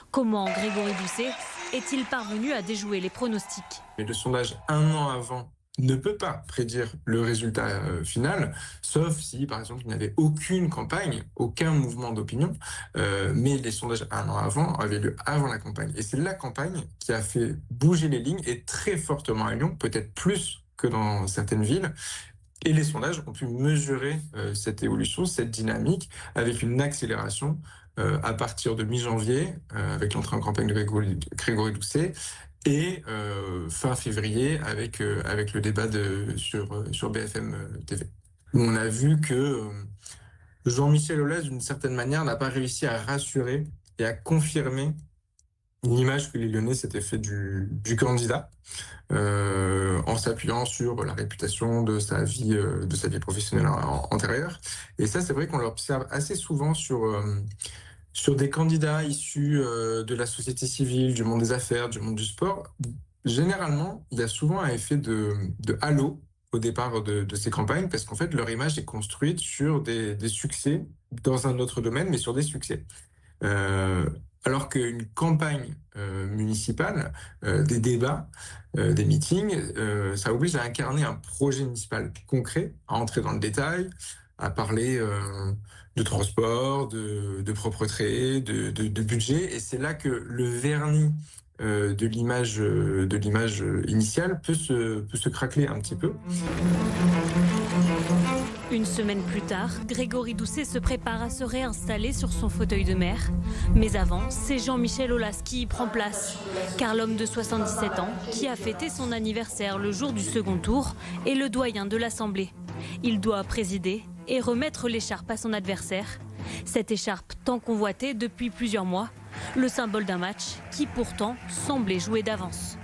Comment Grégory Doucet est-il parvenu à déjouer les pronostics? Mais le sondage un an avant ne peut pas prédire le résultat final, sauf si, par exemple, il n'y avait aucune campagne, aucun mouvement d'opinion, mais les sondages un an avant avaient lieu avant la campagne. Et c'est la campagne qui a fait bouger les lignes, et très fortement à Lyon, peut-être plus que dans certaines villes. Et les sondages ont pu mesurer cette évolution, cette dynamique, avec une accélération à partir de mi-janvier, avec l'entrée en campagne de Grégory Doucet, et fin février avec le débat sur BFM TV. On a vu que Jean-Michel Aulas, d'une certaine manière, n'a pas réussi à rassurer et à confirmer l'image que les Lyonnais s'étaient fait du candidat, en s'appuyant sur la réputation de sa vie professionnelle antérieure. Et ça, c'est vrai qu'on l'observe assez souvent sur des candidats issus de la société civile, du monde des affaires, du monde du sport. Généralement, il y a souvent un effet de halo au départ de ces campagnes, parce qu'en fait, leur image est construite sur des succès dans un autre domaine, mais sur des succès. Alors qu'une campagne municipale, des débats, des meetings, ça oblige à incarner un projet municipal concret, à entrer dans le détail, à parler de transport, de propreté, de budget. Et c'est là que le vernis de l'image initiale peut se craqueler un petit peu. Une semaine plus tard, Grégory Doucet se prépare à se réinstaller sur son fauteuil de maire. Mais avant, c'est Jean-Michel Aulas qui y prend place. Car l'homme de 77 ans, qui a fêté son anniversaire le jour du second tour, est le doyen de l'Assemblée. Il doit présider et remettre l'écharpe à son adversaire. Cette écharpe tant convoitée depuis plusieurs mois, le symbole d'un match qui pourtant semblait joué d'avance.